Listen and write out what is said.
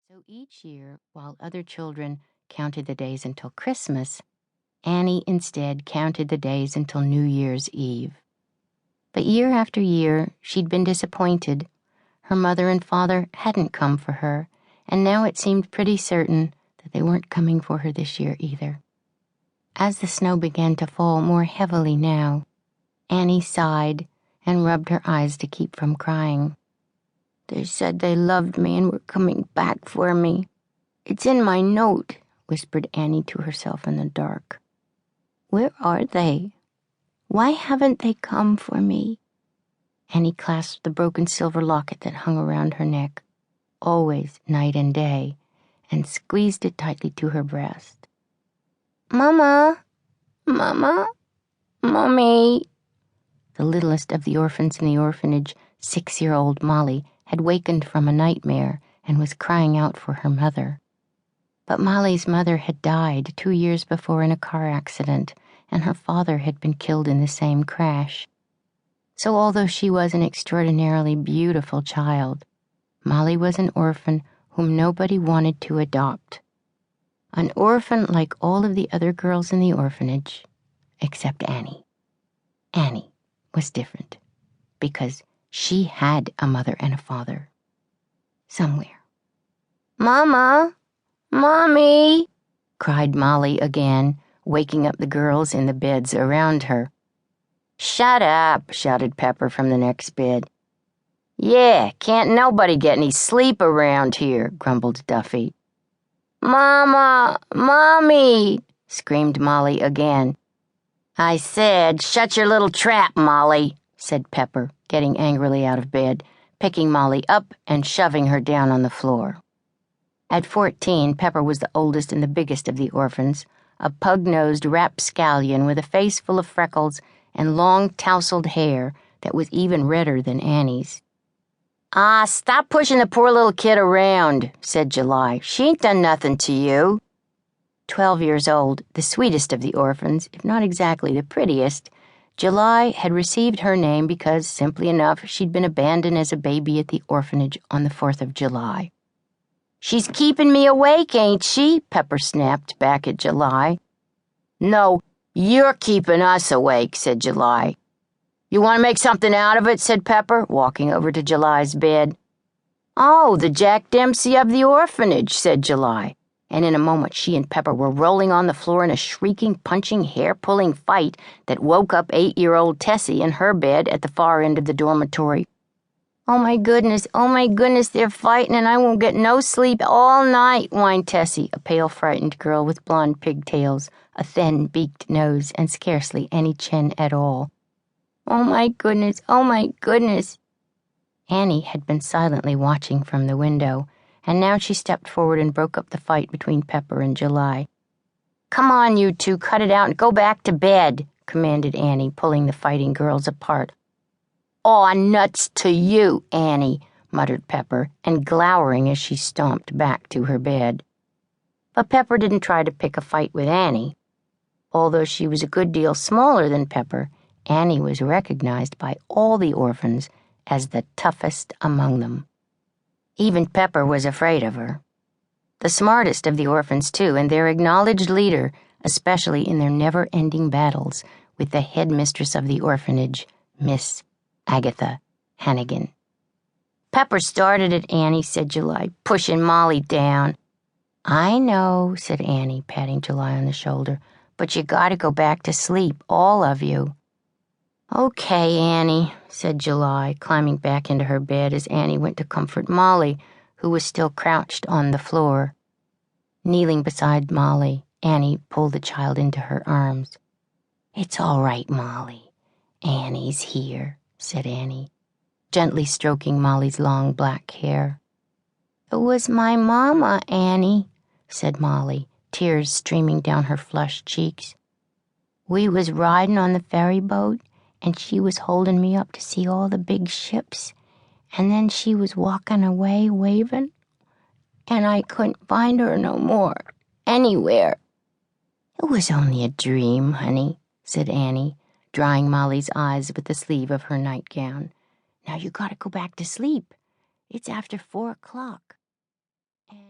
So each year, while other children counted the days until Christmas, Annie instead counted the days until New Year's Eve. But year after year, she'd been disappointed. Her mother and father hadn't come for her, and now it seemed pretty certain that they weren't coming for her this year either. As the snow began to fall more heavily now, Annie sighed and rubbed her eyes to keep from crying. "They said they loved me and were coming back for me. It's in my note," whispered Annie to herself in the dark. "Where are they? Why haven't they come for me?" Annie clasped the broken silver locket that hung around her neck, always night and day, and squeezed it tightly to her breast. "Mama! Mama! Mommy!" The littlest of the orphans in the orphanage, 6-year-old Molly, had wakened from a nightmare and was crying out for her mother. But Molly's mother had died 2 years before in a car accident, and her father had been killed in the same crash. So although she was an extraordinarily beautiful child, Molly was an orphan whom nobody wanted to adopt. An orphan like all of the other girls in the orphanage, except Annie. Annie was different, because she had a mother and a father. Somewhere. "Mama! Mommy!" cried Molly again, waking up the girls in the beds around her. "Shut up," shouted Pepper from the next bed. "Yeah, can't nobody get any sleep around here," grumbled Duffy. "Mama! Mommy!" screamed Molly again. "I said, shut your little trap, Molly," said Pepper, getting angrily out of bed, picking Molly up and shoving her down on the floor. At 14, Pepper was the oldest and the biggest of the orphans, a pug-nosed rapscallion with a face full of freckles and long tousled hair that was even redder than Annie's. "Ah, stop pushing the poor little kid around," said July. "She ain't done nothing to you." 12 years old, the sweetest of the orphans, if not exactly the prettiest, July had received her name because, simply enough, she'd been abandoned as a baby at the orphanage on the 4th of July. "She's keeping me awake, ain't she?" Pepper snapped back at July. "No, you're keeping us awake," said July. "You want to make something out of it?" said Pepper, walking over to July's bed. "Oh, the Jack Dempsey of the orphanage," said July. And in a moment she and Pepper were rolling on the floor in a shrieking, punching, hair-pulling fight that woke up 8-year-old Tessie in her bed at the far end of the dormitory. Oh my goodness, they're fighting and I won't get no sleep all night," whined Tessie, a pale, frightened girl with blonde pigtails, a thin, beaked nose, and scarcely any chin at all. Oh my goodness. Annie had been silently watching from the window, and now she stepped forward and broke up the fight between Pepper and July. "Come on, you two, cut it out and go back to bed," commanded Annie, pulling the fighting girls apart. "Aw, nuts to you, Annie," muttered Pepper, and glowering as she stomped back to her bed. But Pepper didn't try to pick a fight with Annie. Although she was a good deal smaller than Pepper, Annie was recognized by all the orphans as the toughest among them. Even Pepper was afraid of her. The smartest of the orphans, too, and their acknowledged leader, especially in their never-ending battles with the headmistress of the orphanage, Miss Hannigan. "Pepper started it, Annie," said July, pushing Molly down. "I know," said Annie, patting July on the shoulder, "but you gotta go back to sleep, all of you." "Okay, Annie," said July, climbing back into her bed as Annie went to comfort Molly, who was still crouched on the floor. Kneeling beside Molly, Annie pulled the child into her arms. "It's all right, Molly. Annie's here," said Annie, gently stroking Molly's long black hair. "It was my mama, Annie," said Molly, tears streaming down her flushed cheeks. "We was riding on the ferry boat, and she was holding me up to see all the big ships, and then she was walking away waving, and I couldn't find her no more, anywhere." "It was only a dream, honey," said Annie, drying Molly's eyes with the sleeve of her nightgown. "Now you gotta go back to sleep. It's after 4 o'clock.